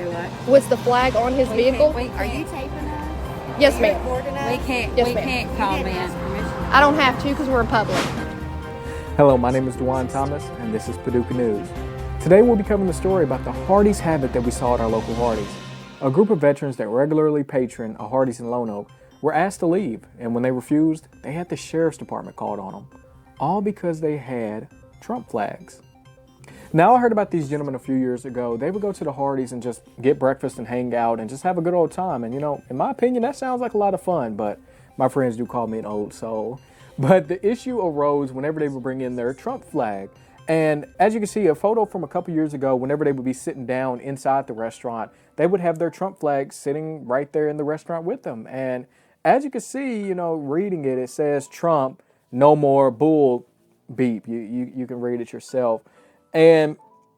Do what? Was the flag on his vehicle? Are you taping us? Yes, ma'am. We can't comment. I don't have to because we're in public. Hello, my name is Dujuan Thomas, and this is Paducah News. Today we'll be covering the story about the Hardees Havoc that we saw at our local Hardees. A group of veterans that regularly patron a Hardees in Lone Oak were asked to leave, and when they refused, they had the sheriff's department called on them, all because they had Trump flags. Now, I heard about these gentlemen a few years ago. They would go to the Hardees and just get breakfast and hang out and just have a good old time. And, you know, in my opinion, that sounds like a lot of fun, but my friends do call me an old soul. But the issue arose whenever they would bring in their Trump flag. And as you can see, a photo from a couple years ago, whenever they would be sitting down inside the restaurant, they would have their Trump flag sitting right there in the restaurant with them. And as you can see, you know, reading it, it says Trump, no more bull beep. You can read it yourself. And,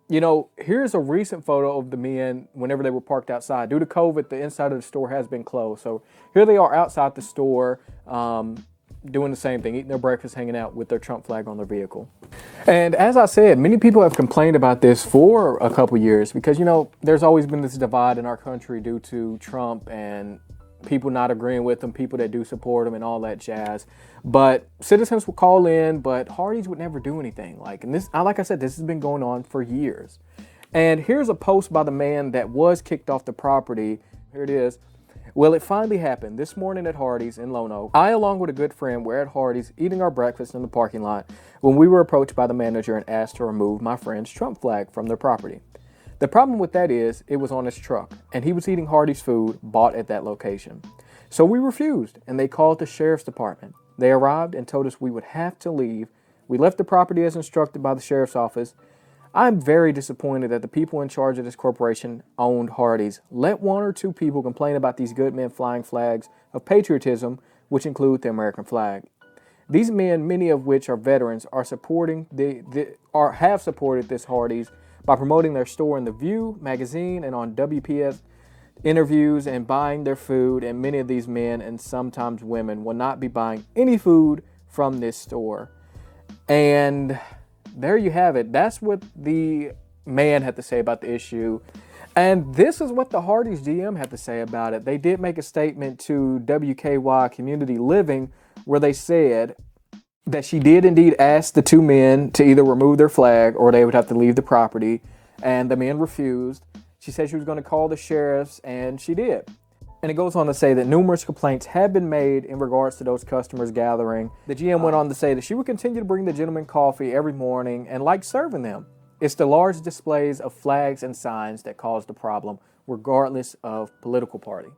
you know, here's a recent photo of the men whenever they were parked outside. Due to COVID, the inside of the store has been closed. So here they are outside the store doing the same thing, eating their breakfast, hanging out with their Trump flag on their vehicle. And as I said, many people have complained about this for a couple years because, you know, there's always been this divide in our country due to Trump and people not agreeing with him, people that do support him and all that jazz. But citizens would call in, but Hardees would never do anything. Like I said, this has been going on for years. And here's a post by the man that was kicked off the property. Here it is. Well, it finally happened. This morning at Hardees in Lone Oak, I, along with a good friend, were at Hardees eating our breakfast in the parking lot when we were approached by the manager and asked to remove my friend's Trump flag from their property. The problem with that is it was on his truck, and he was eating Hardees food bought at that location. So we refused, and they called the sheriff's department. They arrived and told us we would have to leave. We left the property as instructed by the sheriff's office. I'm very disappointed that the people in charge of this corporation owned Hardees let one or two people complain about these good men flying flags of patriotism, which include the American flag. These men, many of which are veterans, are supporting have supported this Hardees by promoting their store in The View magazine and on WPS interviews and buying their food. And many of these men and sometimes women will not be buying any food from this store. And there you have it. That's what the man had to say about the issue. And this is what the Hardees GM had to say about it. They did make a statement to WKY Community Living where they said that she did indeed ask the two men to either remove their flag or they would have to leave the property, and the men refused. She said she was going to call the sheriffs, and she did. And it goes on to say that numerous complaints have been made in regards to those customers gathering. The GM went on to say that she would continue to bring the gentlemen coffee every morning and like serving them. It's the large displays of flags and signs that caused the problem, regardless of political party.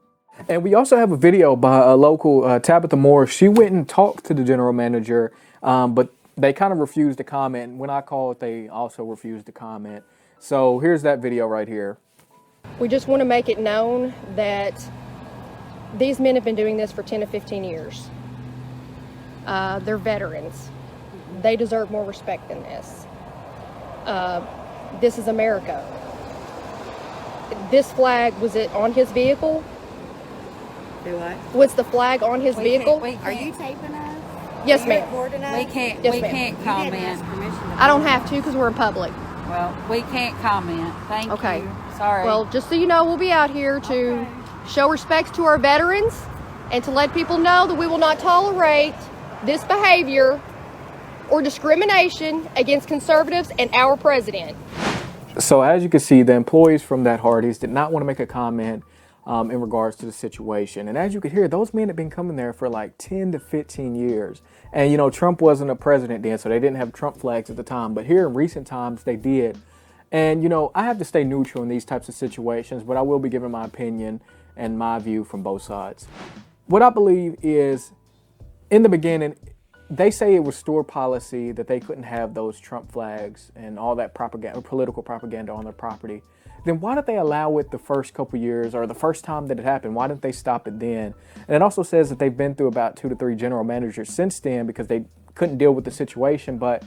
And we also have a video by a local Tabitha Moore. She went and talked to the general manager, but they kind of refused to comment. When I called, they also refused to comment. So here's that video right here. We just want to make it known that these men have been doing this for 10 to 15 years. They're veterans. They deserve more respect than this. This is America. This flag, was it on his vehicle? Do what? Was the flag on his vehicle? Are you taping us? Yes, ma'am. We can't. Yes, we ma'am. can't comment. I don't have to because we're in public. Well, we can't comment. Thank Okay. you. Sorry. Well, just so you know, we'll be out here to show respect to our veterans and to let people know that we will not tolerate this behavior or discrimination against conservatives and our president. So as you can see, the employees from that Hardees did not want to make a comment in regards to the situation. And as you can hear, those men have been coming there for like 10 to 15 years. And, you know, Trump wasn't a president then, so they didn't have Trump flags at the time. But here in recent times, they did. And, you know, I have to stay neutral in these types of situations, but I will be giving my opinion and my view from both sides. What I believe is, in the beginning, they say it was store policy that they couldn't have those Trump flags and all that propaganda, political propaganda on their property. Then why did they allow it the first couple years or the first time that it happened? Why didn't they stop it then? And it also says that they've been through about 2 to 3 general managers since then because they couldn't deal with the situation. But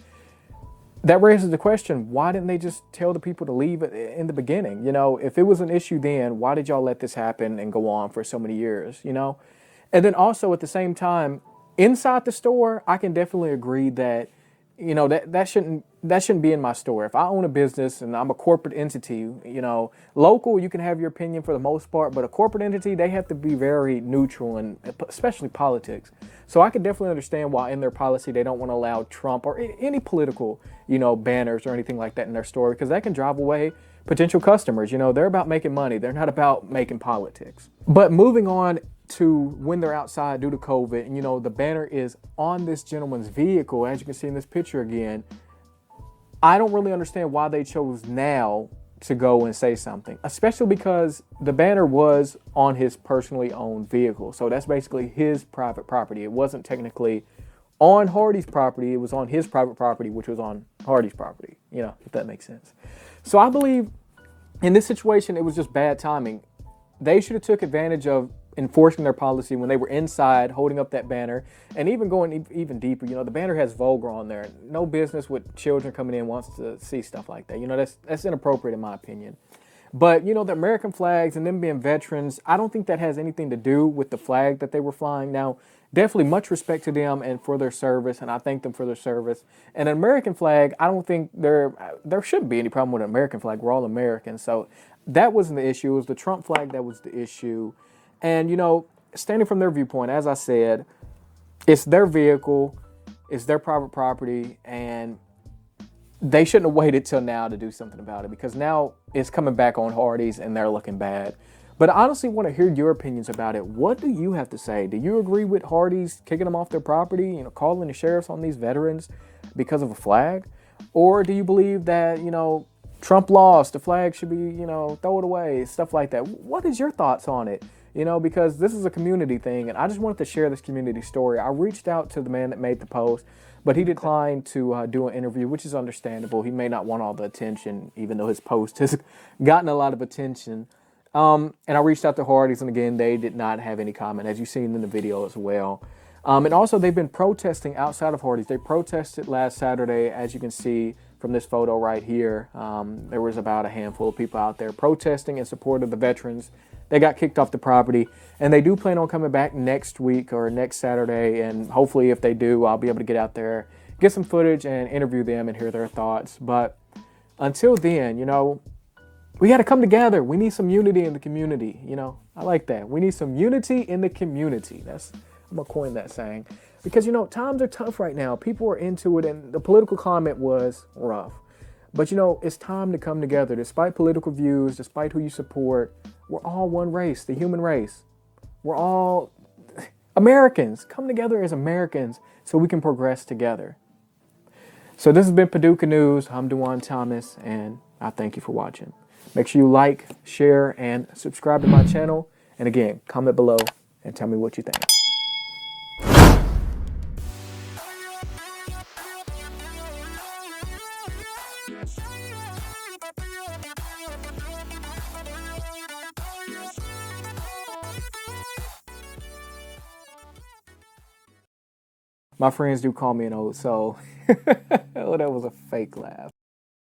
that raises the question, why didn't they just tell the people to leave in the beginning? You know, if it was an issue then, why did y'all let this happen and go on for so many years, you know? And then also at the same time, inside the store, I can definitely agree that you know, that shouldn't be in my store. If I own a business and I'm a corporate entity, you know, local, you can have your opinion for the most part, but a corporate entity, they have to be very neutral, and especially politics. So I could definitely understand why in their policy they don't want to allow Trump or any political, you know, banners or anything like that in their store, because that can drive away potential customers. You know, they're about making money. They're not about making politics. But moving on to when they're outside due to COVID, and you know, the banner is on this gentleman's vehicle, as you can see in this picture again. I don't really understand why they chose now to go and say something, especially because the banner was on his personally owned vehicle. So that's basically his private property. It wasn't technically on Hardee's property. It was on his private property, which was on Hardee's property, you know, if that makes sense. So I believe in this situation, it was just bad timing. They should have took advantage of enforcing their policy when they were inside holding up that banner, and even going even deeper. You know, the banner has vulgar on there. No business with children coming in wants to see stuff like that. You know, that's inappropriate in my opinion. But you know, the American flags and them being veterans, I don't think that has anything to do with the flag that they were flying. Now, definitely much respect to them and for their service, and I thank them for their service. And an American flag, I don't think there shouldn't be any problem with an American flag. We're all Americans, so that wasn't the issue. It was the Trump flag that was the issue. And, you know, standing from their viewpoint, as I said, it's their vehicle, it's their private property, and they shouldn't have waited till now to do something about it, because now it's coming back on Hardees and they're looking bad. But I honestly want to hear your opinions about it. What do you have to say? Do you agree with Hardees kicking them off their property, you know, calling the sheriffs on these veterans because of a flag? Or do you believe that, you know, Trump lost, the flag should be, you know, throw it away, stuff like that? What is your thoughts on it? You know, because this is a community thing, and I just wanted to share this community story. I reached out to the man that made the post, but he declined to do an interview, which is understandable. He may not want all the attention, even though his post has gotten a lot of attention. And I reached out to Hardees, and again, they did not have any comment, as you've seen in the video as well. And also, they've been protesting outside of Hardees. They protested last Saturday, as you can see from this photo right here. There was about a handful of people out there protesting in support of the veterans. They got kicked off the property, and they do plan on coming back next week or next Saturday. And hopefully, if they do, I'll be able to get out there, get some footage, and interview them and hear their thoughts. But until then, you know, we got to come together. We need some unity in the community. You know, I like that. We need some unity in the community. I'm gonna coin that saying, because you know, times are tough right now. People are into it, and the political climate was rough. But you know, it's time to come together. Despite political views, despite who you support, we're all one race, the human race. We're all Americans. Come together as Americans so we can progress together. So this has been Paducah News. I'm Dujuan Thomas, and I thank you for watching. Make sure you like, share, and subscribe to my channel. And again, comment below and tell me what you think. My friends do call me an old soul. Oh, that was a fake laugh.